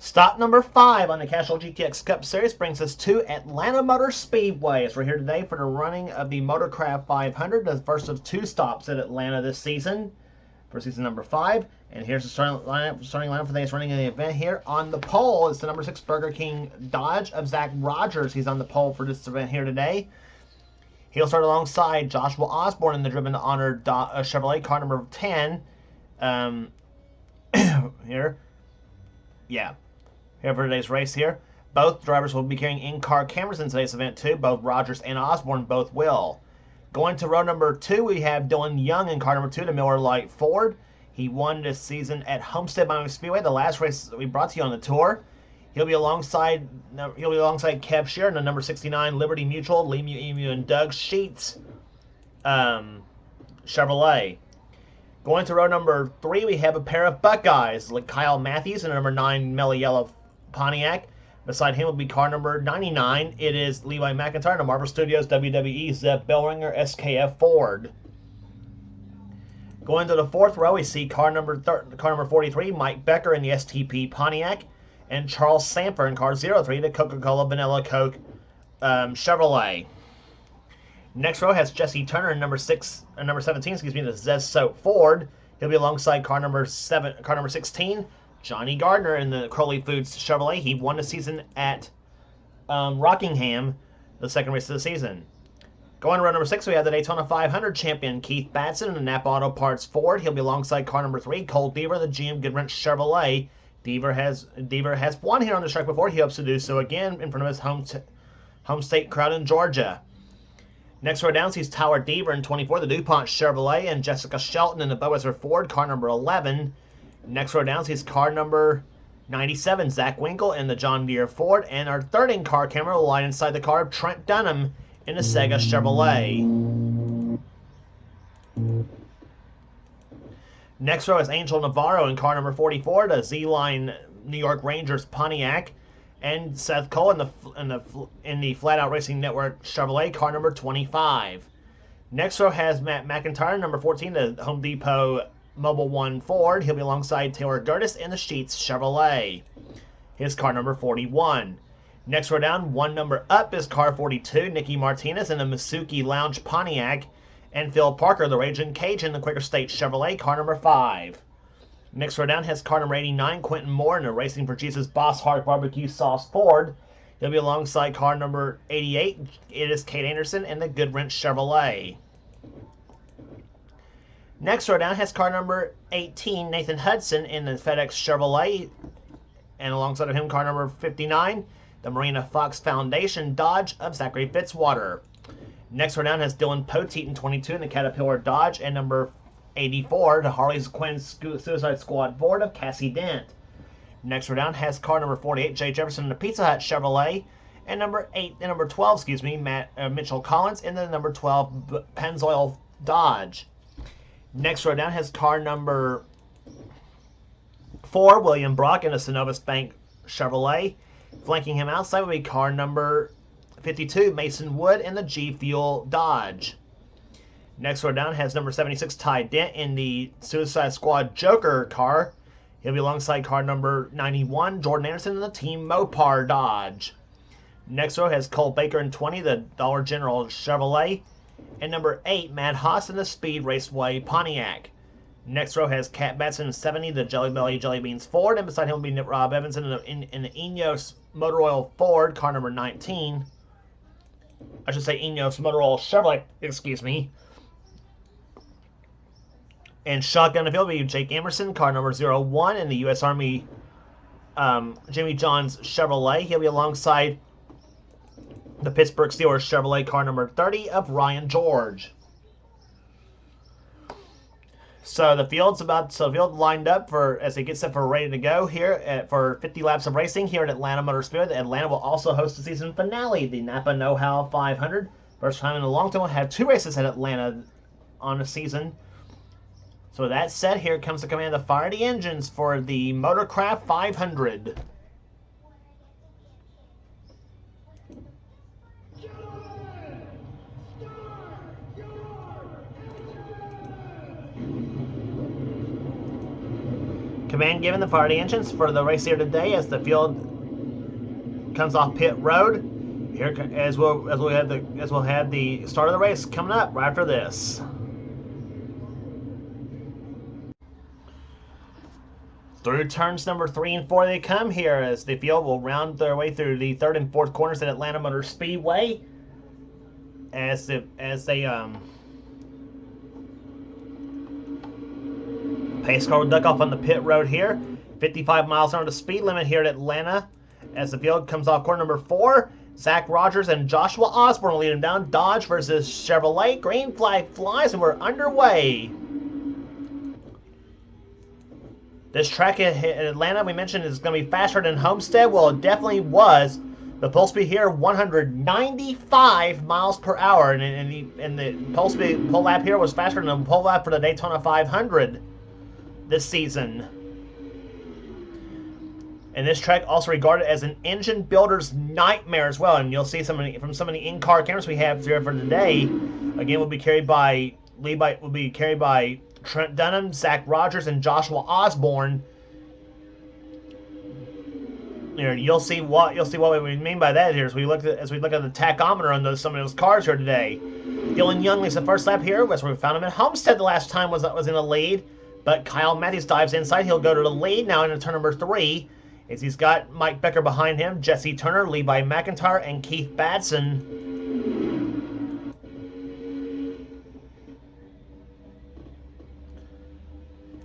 Stop number 5 on the Castrol GTX Cup Series brings us to Atlanta Motor Speedway. As we're here today for the running of the Motorcraft 500, the first of 2 stops at Atlanta this season, for season number 5. And here's the starting lineup for today's running of the event here. On the pole is the number 6 Burger King Dodge of Zach Rogers. He's on the pole for this event here today. He'll start alongside Joshua Osborne in the Driven to Honor Chevrolet car number 10. Here. Yeah. Here for today's race here. Both drivers will be carrying in-car cameras in today's event too. Both Rogers and Osborne both will. Going to row number 2, we have Dylan Young in car number 2, the Miller Lite Ford. He won this season at Homestead Miami Speedway, the last race that we brought to you on the tour. He'll be alongside Kev Sheeran, the number 69 Liberty Mutual, Lee Emu and Doug Sheets Chevrolet. Going to row number 3, we have a pair of Buckeyes, like Kyle Matthews and the number 9 Mellow Yellow Pontiac. Beside him will be car number 99. It is Levi McIntyre, the Marvel Studios WWE Zeb Bellringer SKF Ford. Going to the 4th row, we see car number 43, Mike Becker in the STP Pontiac, and Charles Samper in car 03, the Coca-Cola Vanilla Coke Chevrolet. Next row has Jesse Turner in number 17, the Zez Soap Ford. He'll be alongside car number 16, Johnny Gardner in the Crowley Foods Chevrolet. He won the season at Rockingham, the second race of the season. Going to row number 6, we have the Daytona 500 champion Keith Batson in the Napa Auto Parts Ford. He'll be alongside car number 3, Cole Deaver, the GM Goodwrench Chevrolet. Deaver has won here on the track before. He hopes to do so again in front of his home state crowd in Georgia. Next row down sees Tyler Deaver in 24, the DuPont Chevrolet, and Jessica Shelton in the Budweiser Ford, car number 11. Next row down sees car number 97, Zach Winkle in the John Deere Ford, and our third in-car camera will lie inside the car of Trent Dunham in the Sega Chevrolet. Next row is Angel Navarro in car number 44, the Z-Line New York Rangers Pontiac, and Seth Cole in the Flat Out Racing Network Chevrolet, car number 25. Next row has Matt McIntyre, number 14, the Home Depot Mobile One Ford. He'll be alongside Taylor Gertis in the Sheets Chevrolet. His car number 41. Next row down, one number up is car 42, Nicky Martinez in the Masuki Lounge Pontiac, and Phil Parker, the Raging Cajun in the Quaker State Chevrolet, car number 5. Next row down has car number 89, Quentin Moore in the Racing for Jesus Boss Hard Barbecue Sauce Ford. He'll be alongside car number 88. It is Kate Anderson in the Goodwrench Chevrolet. Next row down has car number 18, Nathan Hudson in the FedEx Chevrolet, and alongside of him car number 59, the Marina Fox Foundation Dodge of Zachary Fitzwater. Next row down has Dylan Poteet in 22 in the Caterpillar Dodge, and number 84, the Harley's Quinn Suicide Squad Ford of Cassie Dent. Next row down has car number 48, Jay Jefferson in the Pizza Hut Chevrolet, and number 12, Mitchell Collins in the number 12 Pennzoil Dodge. Next row down has car number 4, William Brock in the Synovus Bank Chevrolet. Flanking him outside will be car number 52, Mason Wood in the G Fuel Dodge. Next row down has number 76, Ty Dent in the Suicide Squad Joker car. He'll be alongside car number 91, Jordan Anderson in the Team Mopar Dodge. Next row has Cole Baker in 20, the Dollar General Chevrolet, and number 8, Matt Haas in the Speed Raceway Pontiac. Next row has Cat Batson in 70, the Jelly Belly Jelly Beans Ford, and beside him will be Rob Evans in the Enos Motor Oil Ford, car number 19. I should say Enos Motor Oil Chevrolet, excuse me. And shotgun the field will be Jake Emerson, car number 01 in the U.S. Army Jimmy John's Chevrolet. He'll be alongside the Pittsburgh Steelers Chevrolet, car number 30 of Ryan George. So the field's lined up as they get set for ready to go here for 50 laps of racing here at Atlanta Motor Speedway. Atlanta will also host the season finale, the Napa Know-How 500. First time in a long time we'll have 2 races at Atlanta on the season. So with that said, here comes the command to fire the engines for the Motorcraft 500. Command given the party engines for the race here today as the field comes off pit road. Here, as we'll have the start of the race coming up right after this. Through turns number 3 and 4 they come here as the field will round their way through the 3rd and 4th corners at Atlanta Motor Speedway. As they pace car will duck off on the pit road here. 55 miles an hour the speed limit here at Atlanta. As the field comes off corner number 4, Zach Rogers and Joshua Osborne will lead him down. Dodge versus Chevrolet. Green flag flies and we're underway. This track at Atlanta, we mentioned, is going to be faster than Homestead. Well, it definitely was. The pole speed here, 195 miles per hour. And the pole lap here was faster than the pole lap for the Daytona 500 this season. And this track also regarded as an engine builder's nightmare as well. And you'll see from some of the in-car cameras we have here for today. Again, will be carried by Trent Dunham, Zach Rogers, and Joshua Osborne. You'll see what we mean by that here as we look at the tachometer on some of those cars here today. Dylan Young leads the first lap here. That's where we found him at Homestead the last time was in the lead, but Kyle Matthews dives inside. He'll go to the lead now into turn number 3, as he's got Mike Becker behind him, Jesse Turner, Levi McIntyre, and Keith Batson.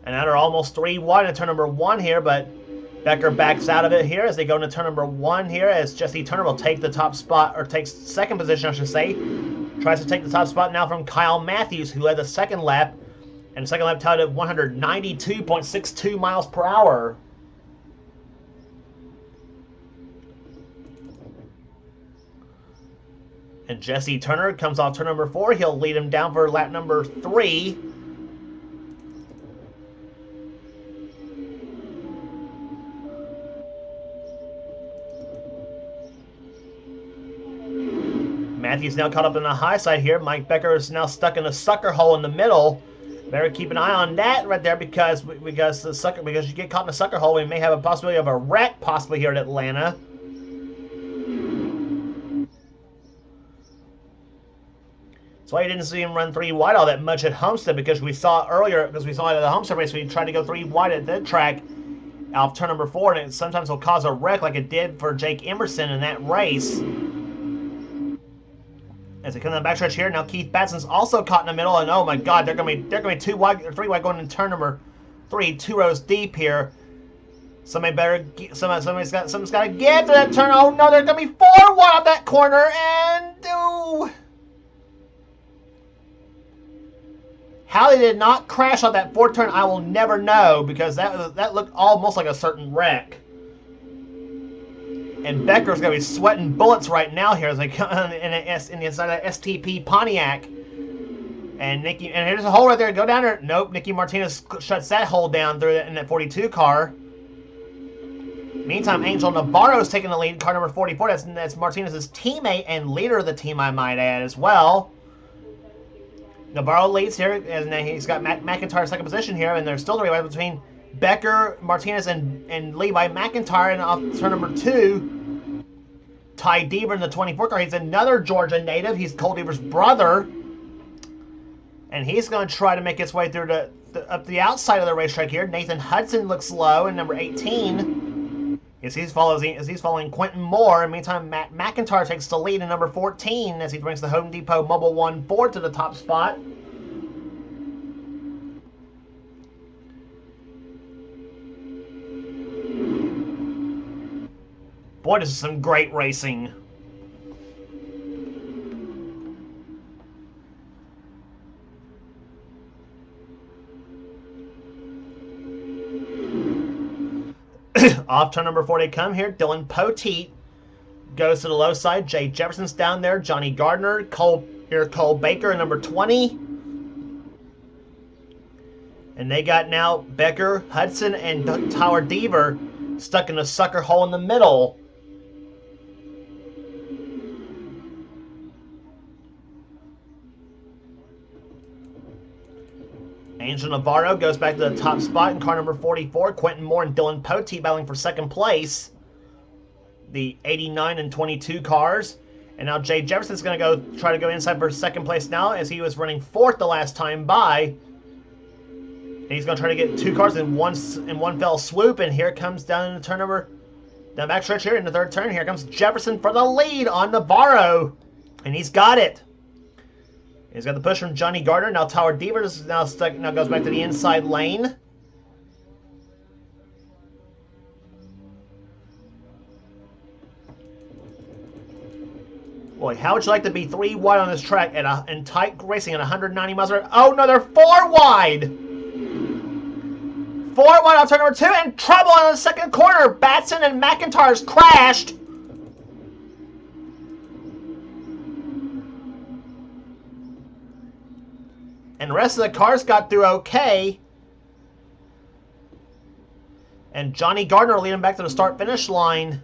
And now they're almost 3 wide in turn number 1 here, but Becker backs out of it here as they go into turn number 1 here, as Jesse Turner will take the top spot, or takes second position, I should say. Tries to take the top spot now from Kyle Matthews, who led the second lap. And the second lap tied at 192.62 miles per hour. And Jesse Turner comes off turn number 4. He'll lead him down for lap number 3. Matthews now caught up in the high side here. Mike Becker is now stuck in a sucker hole in the middle. Better keep an eye on that right there because you get caught in a sucker hole, we may have a possibility of a wreck possibly here at Atlanta. That's why you didn't see him run 3 wide all that much at Homestead, because we saw at the Homestead race we tried to go 3 wide at that track off turn number 4, and it sometimes will cause a wreck like it did for Jake Emerson in that race. As they come down the backstretch here, now Keith Batson's also caught in the middle, and oh my God, they're gonna be 2 wide or 3 wide going in turn number 3, 2 rows deep here. Somebody's got to get to that turn. Oh no, they're gonna be 4 wide off that corner, and how they did not crash on that 4th turn, I will never know, because that looked almost like a certain wreck. And Becker's going to be sweating bullets right now here as they come in the inside of that STP Pontiac. And here's a hole right there. Go down there. Nope, Nicky Martinez shuts that hole down through in that 42 car. Meantime, Angel Navarro's taking the lead, car number 44. That's Martinez's teammate and leader of the team, I might add, as well. Navarro leads here, and then he's got McIntyre second position here, and there's still the race between Becker, Martinez, and Levi McIntyre. And off turn number 2, Ty Deaver in the 24 car. He's another Georgia native. He's Cole Deaver's brother. And he's going to try to make his way through up the outside of the racetrack here. Nathan Hudson looks low in number 18. As he's following Quentin Moore. In the meantime, Matt McIntyre takes the lead in number 14 as he brings the Home Depot Mobile 1 Ford to the top spot. Boy, this is some great racing. Off turn number 4 they come here. Dylan Poteet goes to the low side. Jay Jefferson's down there. Johnny Gardner. Cole Baker in number 20. And they got now Becker, Hudson, and Tyler Deaver stuck in a sucker hole in the middle. Angel Navarro goes back to the top spot in car number 44. Quentin Moore and Dylan Poteet battling for second place. The 89 and 22 cars. And now Jay Jefferson's going to try to go inside for second place now, as he was running fourth the last time by. And he's going to try to get two cars in one fell swoop. And here comes down the backstretch here in the third turn. Here comes Jefferson for the lead on Navarro. And he's got it. He's got the push from Johnny Gardner. Now Tower Devers now goes back to the inside lane. Boy, how would you like to be 3 wide on this track in tight racing at 190 miles per hour? Oh no, they're 4 wide! 4 wide on turn number 2, and trouble on the second corner. Batson and McIntyre's crashed. And the rest of the cars got through okay. And Johnny Gardner leading back to the start-finish line.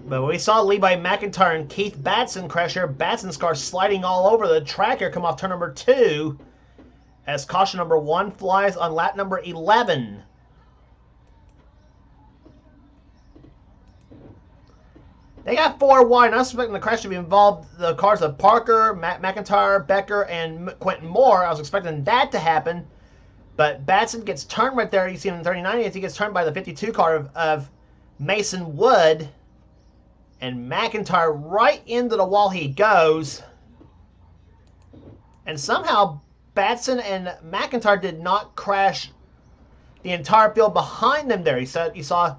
But we saw Levi McIntyre and Keith Batson crash here. Batson's car sliding all over the track here. Come off turn number 2. As caution number 1 flies on lap number 11. They got 4 wide. I'm expecting the crash to be involved the cars of Parker, McIntyre, Becker, and Quentin Moore. I was expecting that to happen. But Batson gets turned right there. You see him in 39 as he gets turned by the 52 car of Mason Wood. And McIntyre right into the wall he goes. And somehow Batson and McIntyre did not crash the entire field behind them there. You saw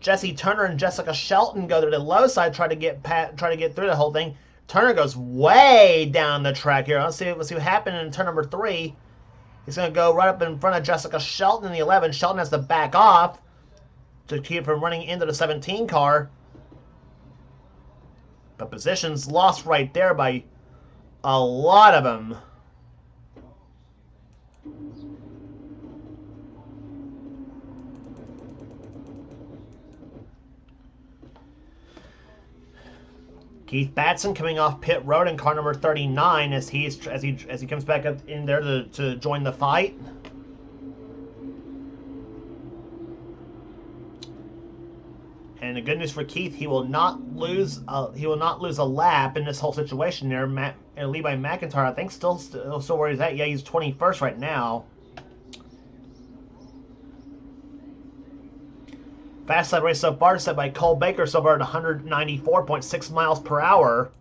Jesse Turner and Jessica Shelton go to the low side, try to get through the whole thing. Turner goes way down the track here. Let's see what happened in turn number 3. He's going to go right up in front of Jessica Shelton in the 11. Shelton has to back off to keep from running into the 17 car. But positions lost right there by a lot of them. Keith Batson coming off pit road in car number 39 as he comes back up in there to join the fight. And the good news for Keith, he will not lose a lap in this whole situation there. Levi McIntyre, I think, still where he's at. Yeah, he's 21st right now. Fast side race so far set by Cole Baker so far at 194.6 miles per hour.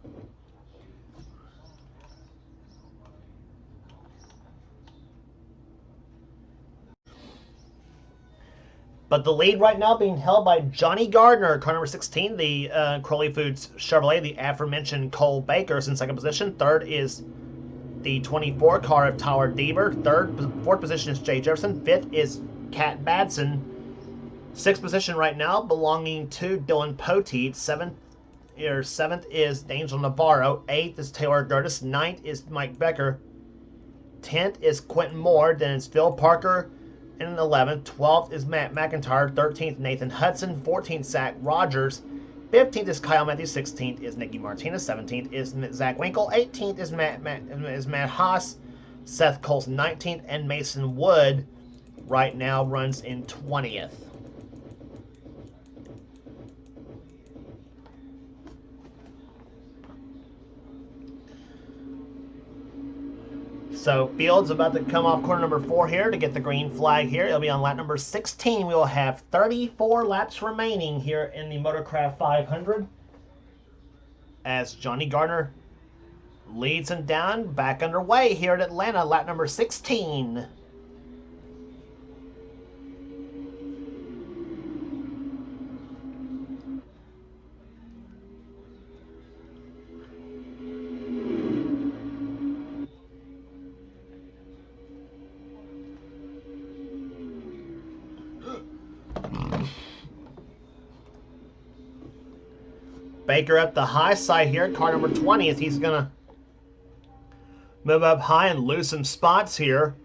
But the lead right now being held by Johnny Gardner, car number 16, the Crowley Foods Chevrolet, the aforementioned Cole Baker is in second position. Third is the 24 car of Tower Deaver. Fourth position is Jay Jefferson. Fifth is Cat Batson. Sixth position right now belonging to Dylan Poteet. Seventh is Angel Navarro. Eighth is Taylor Gertis. Ninth is Mike Becker. 10th is Quentin Moore. Then it's Phil Parker. And 11th, 12th is Matt McIntyre, 13th Nathan Hudson, 14th Zach Rogers, 15th is Kyle Matthews, 16th is Nicky Martinez, 17th is Zach Winkle, 18th is Matt Haas, Seth Coles 19th, and Mason Wood right now runs in 20th. So Fields about to come off corner number 4 here to get the green flag here. It'll be on lap number 16. We will have 34 laps remaining here in the Motorcraft 500 as Johnny Gardner leads him down, back underway here at Atlanta, lap number 16. Baker up the high side here, car number 20, as he's going to move up high and lose some spots here.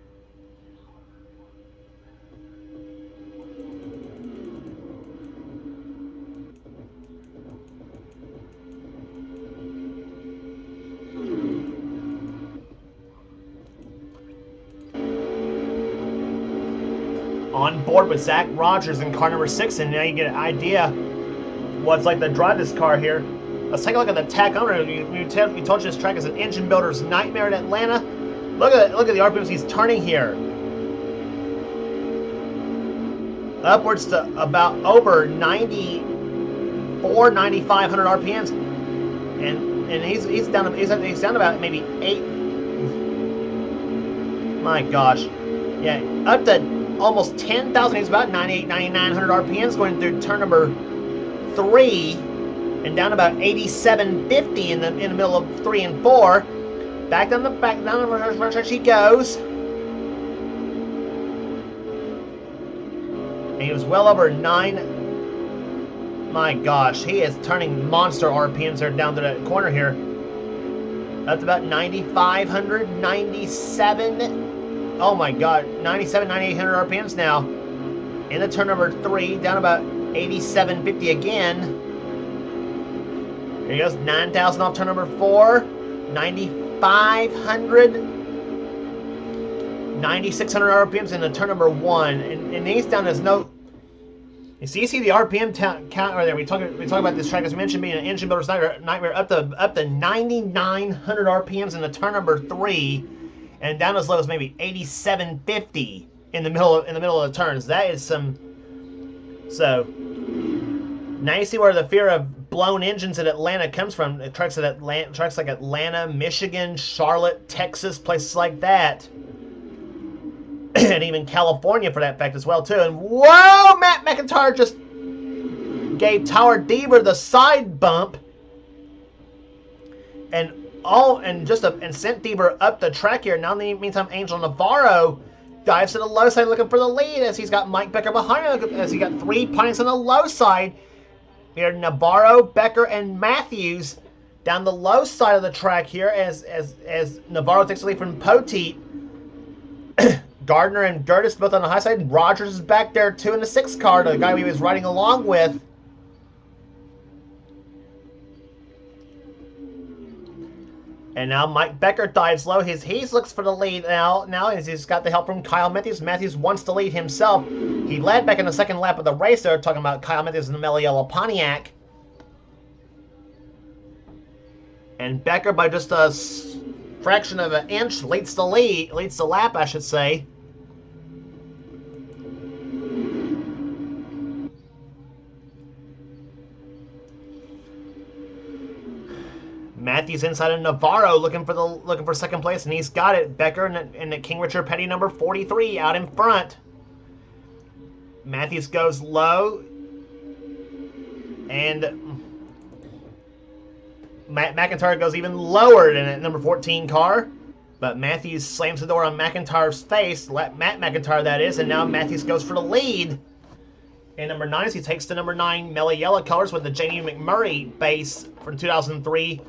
on board with Zach Rogers in car number 6, and now you get an idea what it's like to drive this car here. Let's take a look at the tachometer. We told you this track is an engine builder's nightmare in Atlanta. Look at the RPMs he's turning here. Upwards to about over 94, 9,500 RPMs, and he's down about maybe 8. My gosh, yeah, up to almost 10,000. He's about 98, 9,900 RPMs going through turn number 3, and down about 8750 in the middle of 3 and 4. Back down the front she goes. And he was well over 9. My gosh, he is turning monster RPMs there down to that corner here. That's about 9,500, 97. Oh my god, 97, 9,800 RPMs now. In the turn number 3, down about 8750 again. Here he goes, 9,000 off turn number 4, 9,500, 9,600 RPMs in the turn number 1, and he's down as no. You see the RPM count right there. We talk about this track as we mentioned being an engine builder's nightmare up to 9,900 RPMs in the turn number 3, and down as low as maybe 8,750 in the middle of the turns. That is some. So now you see where the fear of blown engines in Atlanta comes from. Tracks like Atlanta, Michigan, Charlotte, Texas, places like that. And even California for that fact as well too. And whoa, Matt McIntyre just gave Tyler Deaver the side bump, and sent Deaver up the track here. Now in the meantime, Angel Navarro dives to the low side looking for the lead as he's got Mike Becker behind him, as he got 3 Pontiacs on the low side. Here Navarro, Becker, and Matthews down the low side of the track here as Navarro takes the lead from Poteet. Gardner and Gertis both on the high side. Rogers is back there too in the 6 car, the guy he was riding along with. And now Mike Becker dives low. He looks for the lead now as he's got the help from Kyle Matthews. Matthews wants to lead himself. He led back in the 2nd lap of the race there, talking about Kyle Matthews in the Mellow Yellow Pontiac. And Becker, by just a fraction of an inch, leads the lap, I should say. Matthews inside of Navarro looking for 2nd place, and he's got it. Becker and the King Richard Petty number 43 out in front. Matthews goes low, and McIntyre goes even lower than that number 14 car. But Matthews slams the door on McIntyre's face, Matt McIntyre that is, and now Matthews goes for the lead. And number 9 as he takes the number 9 Mellow Yellow colors with the J.D. McMurray base from 2003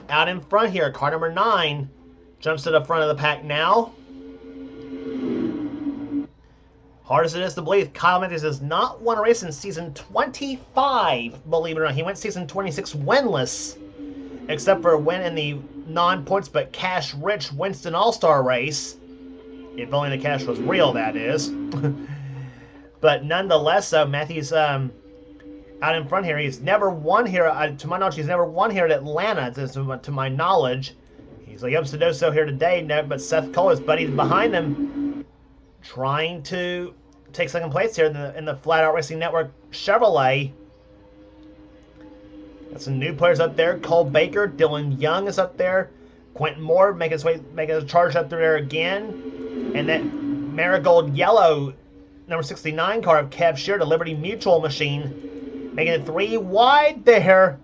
out in front here. Car number 9 jumps to the front of the pack now. Hard as it is to believe, Kyle Matthews has not won a race in season 25, believe it or not. He went season 26 winless, except for a win in the non-points but cash-rich Winston All-Star race. If only the cash was real, that is. But nonetheless, Matthews out in front here. He's never won here. To my knowledge, he's never won here at Atlanta, to my knowledge. He's like up to do so here today, but Seth Cole, his buddies behind him, trying to take 2nd place here in the Flat Out Racing Network Chevrolet. Got some new players up there. Cole Baker, Dylan Young is up there. Quentin Moore making a charge up there again. And that Marigold Yellow number 69 car of Kev Shear, the Liberty Mutual machine, making it 3 wide there.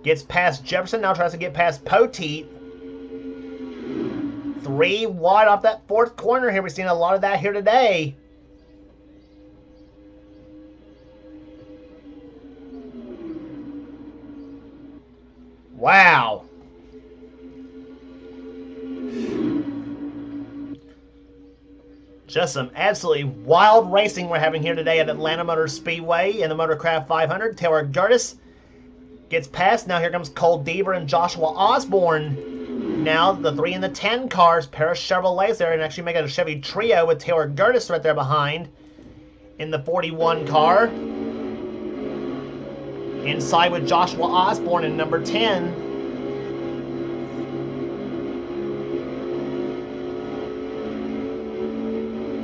Gets past Jefferson, now tries to get past Poteet. 3 wide off that 4th corner here. We've seen a lot of that here today. Wow. Just some absolutely wild racing we're having here today at Atlanta Motor Speedway in the Motorcraft 500. Taylor Gertis gets past. Now here comes Cole Deaver and Joshua Osborne now the 3 and the 10 cars, pair of Chevrolets there, and actually make it a Chevy trio with Taylor Gertis right there behind in the 41 car. Inside with Joshua Osborne in number 10.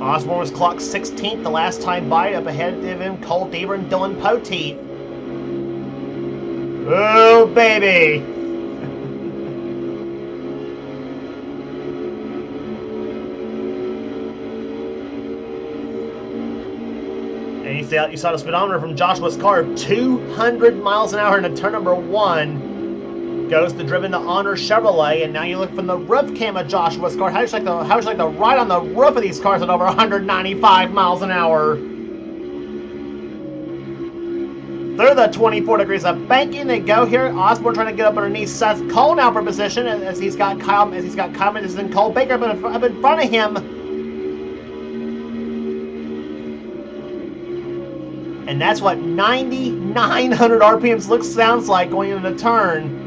Osborne was clocked 16th the last time by, up ahead of him Cole Deaver and Dylan Poteet. Oh, baby! And you saw the speedometer from Joshua's car, 200 miles an hour into turn number 1. Goes to driven to Honor Chevrolet, and now you look from the roof cam of Joshua's car. How would you like to ride on the roof of these cars at over 195 miles an hour? Through the 24 degrees of banking they go here. Osborne trying to get up underneath Seth Cole now for position as he's got Kyle and Cole Baker up in front of him. And that's what 9,900 RPMs sounds like going into the turn.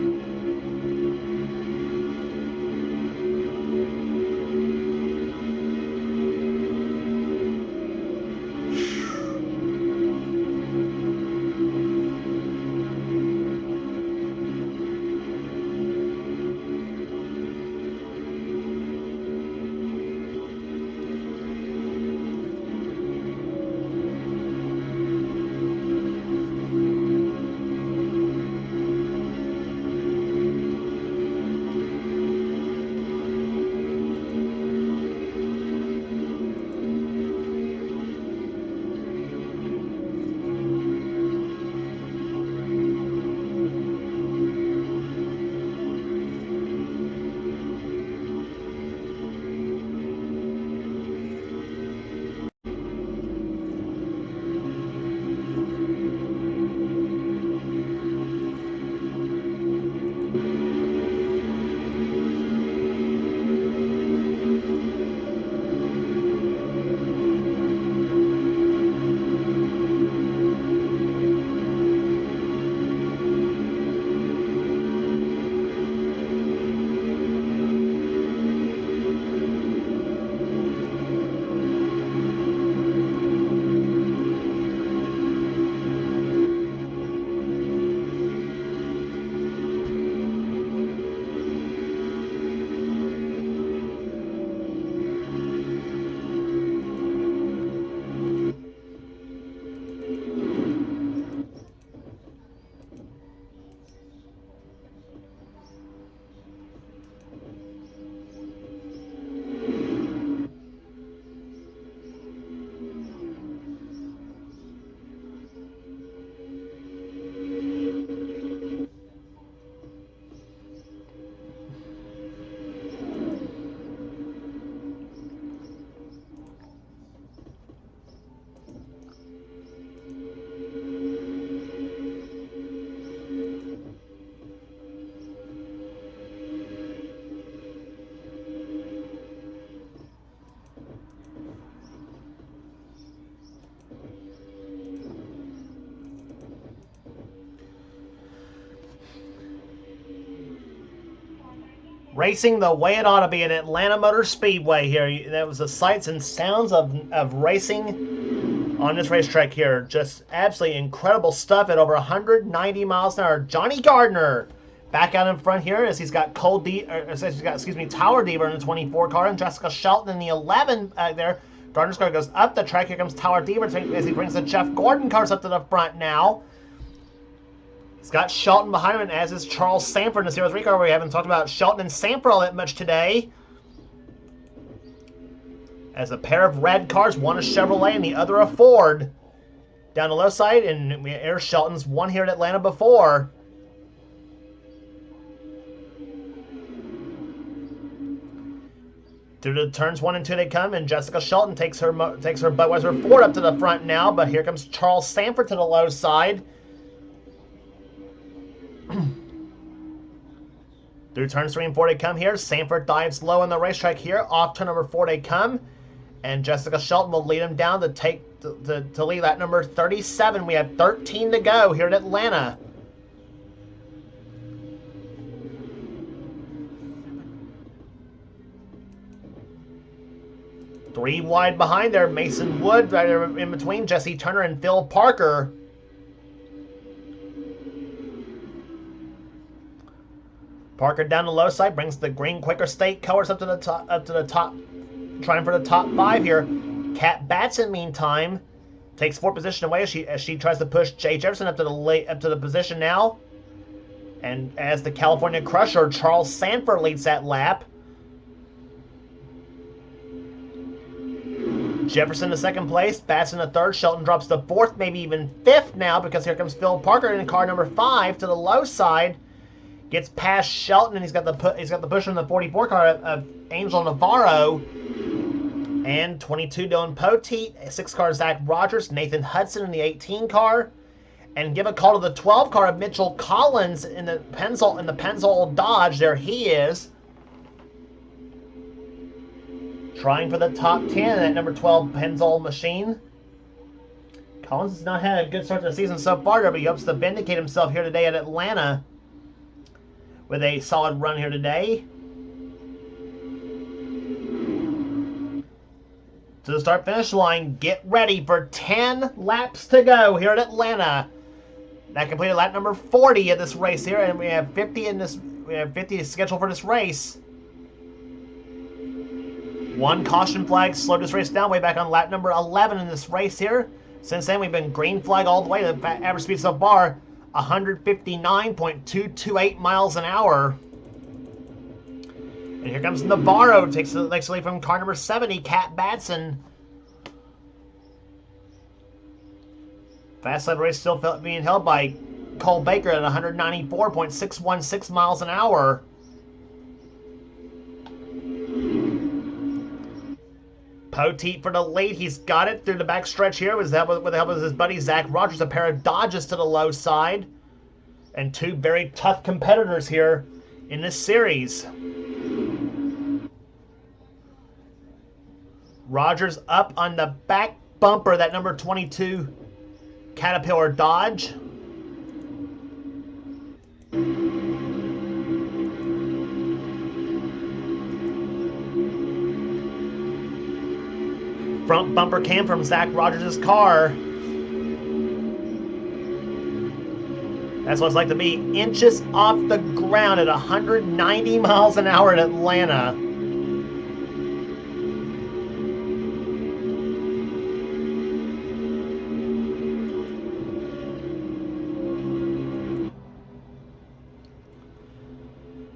Racing the way it ought to be at Atlanta Motor Speedway here. That was the sights and sounds of racing on this racetrack here. Just absolutely incredible stuff at over 190 miles an hour. Johnny Gardner back out in front here as he's got Tyler Deaver in the 24 car and Jessica Shelton in the 11 there. Gardner's car goes up the track. Here comes Tyler Deaver as he brings the Jeff Gordon cars up to the front now. He's got Shelton behind him, and as is Charles Sanford in the 03 car. We haven't talked about Shelton and Sanford all that much today. As a pair of red cars, one a Chevrolet and the other a Ford. Down the left side, and there's Shelton's one here at Atlanta before. Through the turns 1 and 2 they come, and Jessica Shelton takes her Budweiser Ford up to the front now, but here comes Charles Sanford to the low side. Through turns 3 and 4 they come here. Sanford dives low on the racetrack here. Off turn number 4 they come. And Jessica Shelton will lead him down to lead that number 37. We have 13 to go here at Atlanta. 3 wide behind there. Mason Wood right there in between. Jesse Turner and Phil Parker. Parker down the low side, brings the green quicker state colors up to the top, trying for the top 5 here. Kat Batson, meantime, takes 4th position away as she tries to push Jay Jefferson up to the position now. And as the California Crusher, Charles Sanford leads that lap. Jefferson to 2nd place, Batson to 3rd, Shelton drops to 4th, maybe even 5th now, because here comes Phil Parker in car number 5 to the low side. Gets past Shelton, and he's got the push on the 44 car of Angel Navarro. And 22 Dylan Poteet, 6 car Zach Rogers, Nathan Hudson in the 18 car. And give a call to the 12 car of Mitchell Collins in the Pennzoil Dodge. There he is. Trying for the top 10 in that number 12 Pennzoil machine. Collins has not had a good start to the season so far, but he hopes to vindicate himself here today at Atlanta with a solid run here today. To the start-finish line, get ready for 10 laps to go here at Atlanta. That completed lap number 40 of this race here, and we have 50 in this. We have 50 scheduled for this race. 1 caution flag slowed this race down way back on lap number 11 in this race here. Since then, we've been green flag all the way. The average speed so far, 159.228 miles an hour. And here comes Navarro, takes the next lead from car number 70, Kat Batson. Fast lap race still being held by Cole Baker at 194.616 miles an hour. Poteet for the lead. He's got it through the back stretch here with the help of his buddy Zach Rogers. A pair of Dodges to the low side. And 2 very tough competitors here in this series. Rogers up on the back bumper, that number 22 Caterpillar Dodge. Front bumper cam from Zach Rogers' car. That's what it's like to be inches off the ground at 190 miles an hour in Atlanta.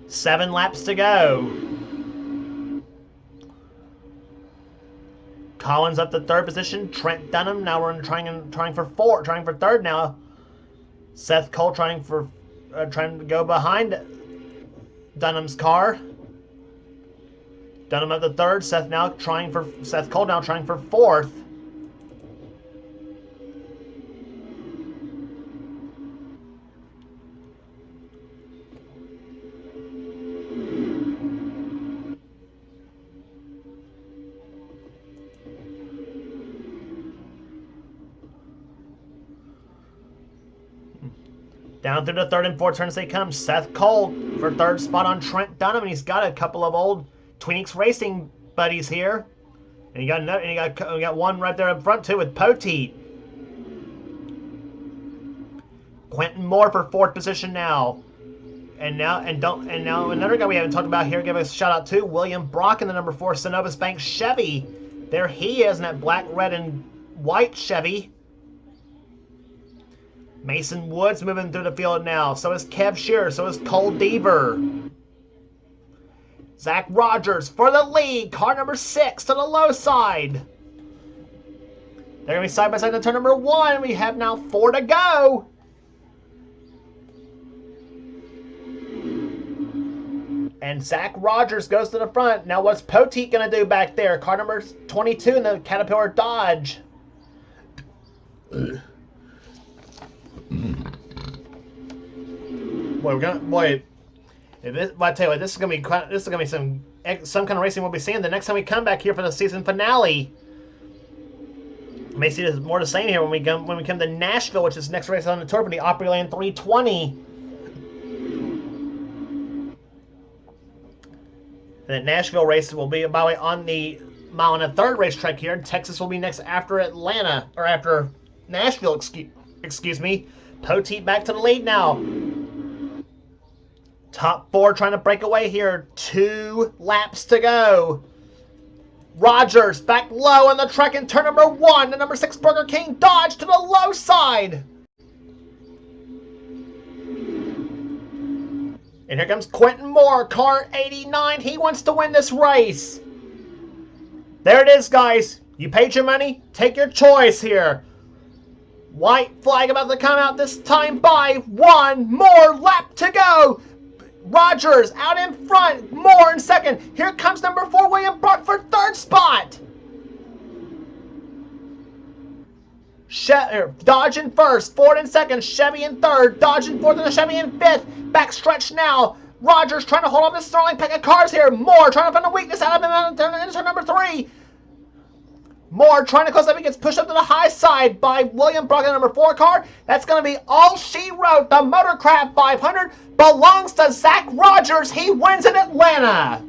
Seven laps to go. Collins up to 3rd position. Trent Dunham now we're trying for 3rd now. Seth Cole trying to go behind Dunham's car. Dunham up to 3rd. Seth Cole now trying for 4th. Down through the 3rd and 4th turns they come. Seth Cole for 3rd spot on Trent Dunham, and he's got a couple of old Twinix Racing buddies here. And he got one right there up front too with Poteet. Quentin Moore for 4th position now. And now another guy we haven't talked about here, give a shout out to William Brock in the number 4 Synovus Bank Chevy. There he is in that black, red, and white Chevy. Mason Woods moving through the field now. So is Kev Shearer. So is Cole Deaver. Zach Rogers for the lead. Car number 6 to the low side. They're going to be side by side to turn number 1. We have now 4 to go. And Zach Rogers goes to the front. Now what's Poteet going to do back there? Car number 22 in the Caterpillar Dodge. Boy, I tell you what, this is gonna be some kind of racing we'll be seeing the next time we come back here for the season finale. You may see more of the same here when we come to Nashville, which is the next race on the tour for the Opryland 320. That Nashville race will be, by the way, on the mile and a third racetrack here. Texas will be next after Atlanta, or after Nashville, excuse me. Poteet back to the lead now. Top four trying to break away here. 2 laps to go. Rogers back low on the track in turn number 1. The number 6 Burger King Dodge to the low side. And here comes Quentin Moore, car 89. He wants to win this race. There it is, guys. You paid your money. Take your choice here. White flag about to come out this time by 1 more lap to go. Rogers out in front. Moore in second. Here comes number 4, William Brock for third spot. Dodge in first, Ford in second, Chevy in third, Dodge in fourth, and Chevy in fifth. Backstretch now. Rogers trying to hold off this Sterling pack of cars here. Moore trying to find a weakness out of him into number 3. Moore trying to close up. He gets pushed up to the high side by William Brock in the number 4 car. That's going to be all she wrote. The Motorcraft 500 belongs to Zach Rogers. He wins in Atlanta.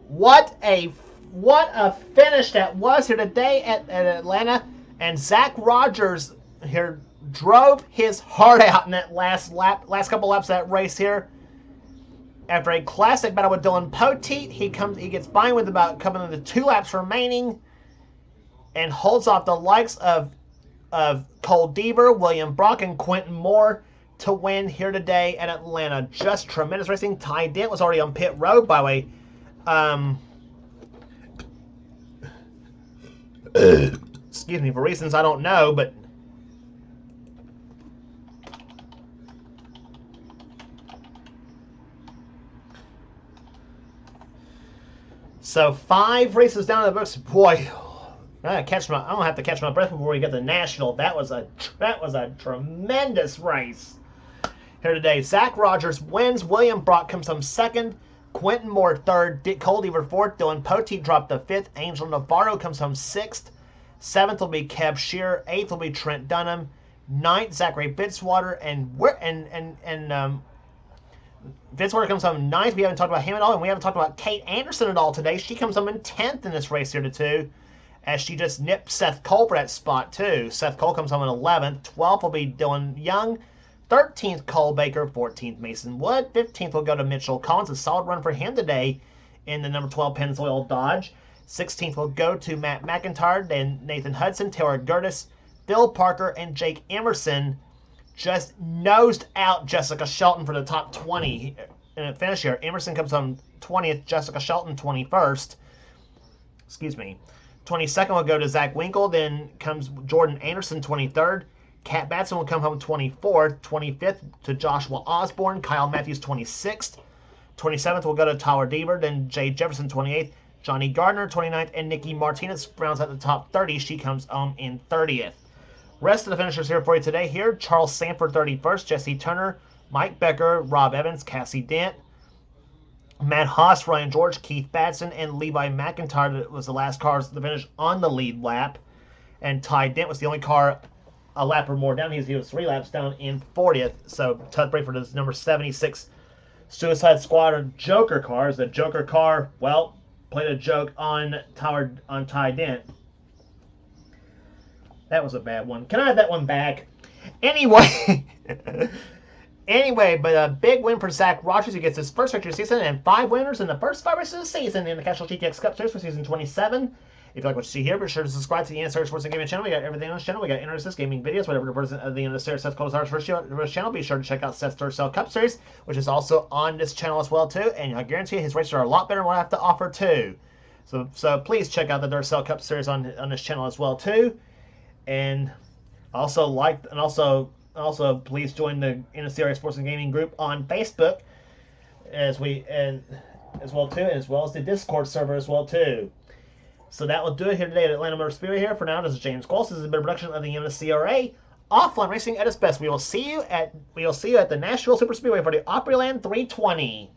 What a finish that was here today at Atlanta. And Zach Rogers here drove his heart out in that last couple laps of that race here. After a classic battle with Dylan Poteet, he gets by with about coming into 2 laps remaining, and holds off the likes of Cole Deaver, William Brock, and Quentin Moore to win here today at Atlanta. Just tremendous racing. Ty Dent was already on pit road, by the way. Excuse me, for reasons I don't know, but so 5 races down the books. Boy, I don't have to catch my breath before we get to National. That was a tremendous race here today. Zach Rogers wins. William Brock comes home second. Quentin Moore third. Cole Deaver fourth. Dylan Poteet dropped to 5th. Angel Navarro comes home 6th. 7th will be Kev Shearer. 8th will be Trent Dunham. 9th, Zachary Fitzwater. And Fitzwater comes home 9th. We haven't talked about him at all. And we haven't talked about Kate Anderson at all today. She comes home in 10th in this race here too, as she just nipped Seth Cole for that spot too. Seth Cole comes home in 11th. 12th will be Dylan Young. 13th, Cole Baker. 14th, Mason Wood. 15th will go to Mitchell Collins. A solid run for him today in the number 12 Pennzoil Dodge. 16th will go to Matt McIntyre, then Nathan Hudson, Taylor Gertis, Phil Parker, and Jake Emerson just nosed out Jessica Shelton for the top 20 in the finish here. Emerson comes home 20th, Jessica Shelton 21st. Excuse me. 22nd will go to Zach Winkle, then comes Jordan Anderson 23rd. Kat Batson will come home 24th. 25th to Joshua Osborne. Kyle Matthews 26th. 27th will go to Tyler Deaver, then Jay Jefferson 28th. Johnny Gardner, 29th, and Nikki Martinez rounds out the top 30. She comes home in 30th. Rest of the finishers here for you today here. Charles Sanford, 31st. Jesse Turner, Mike Becker, Rob Evans, Cassie Dent, Matt Haas, Ryan George, Keith Batson, and Levi McIntyre that was the last car to finish on the lead lap. And Ty Dent was the only car a lap or more down. He was 3 laps down in 40th. So tough break for this number 76 Suicide Squad Joker cars. The Joker car, well, played a joke on Ty Dent. That was a bad one. Can I have that one back? Anyway, but a big win for Zach Rogers, who gets his first victory of the season, and 5 winners in the first 5 races of the season in the Castrol GTX Cup Series for season 27. If you like what you see here, be sure to subscribe to the NNSCRA Sports and Gaming channel. We got everything on this channel. We got NNSCRA gaming videos, whatever the version of the NNSCRA Seth Cole's first channel. Be sure to check out Seth's Duracell Cup Series, which is also on this channel as well too. And I guarantee you his races are a lot better than what I have to offer too. So please check out the Duracell Cup Series on this channel as well too. And also please join the NNSCRA Sports and Gaming group on Facebook as well as the Discord server as well too. So that will do it here today at Atlanta Motor Speedway. Here for now, this is James Golst. This has been a production of the NNSCRA. Offline racing at its best. We will see you at the Nashville Super Speedway for the Opryland 320.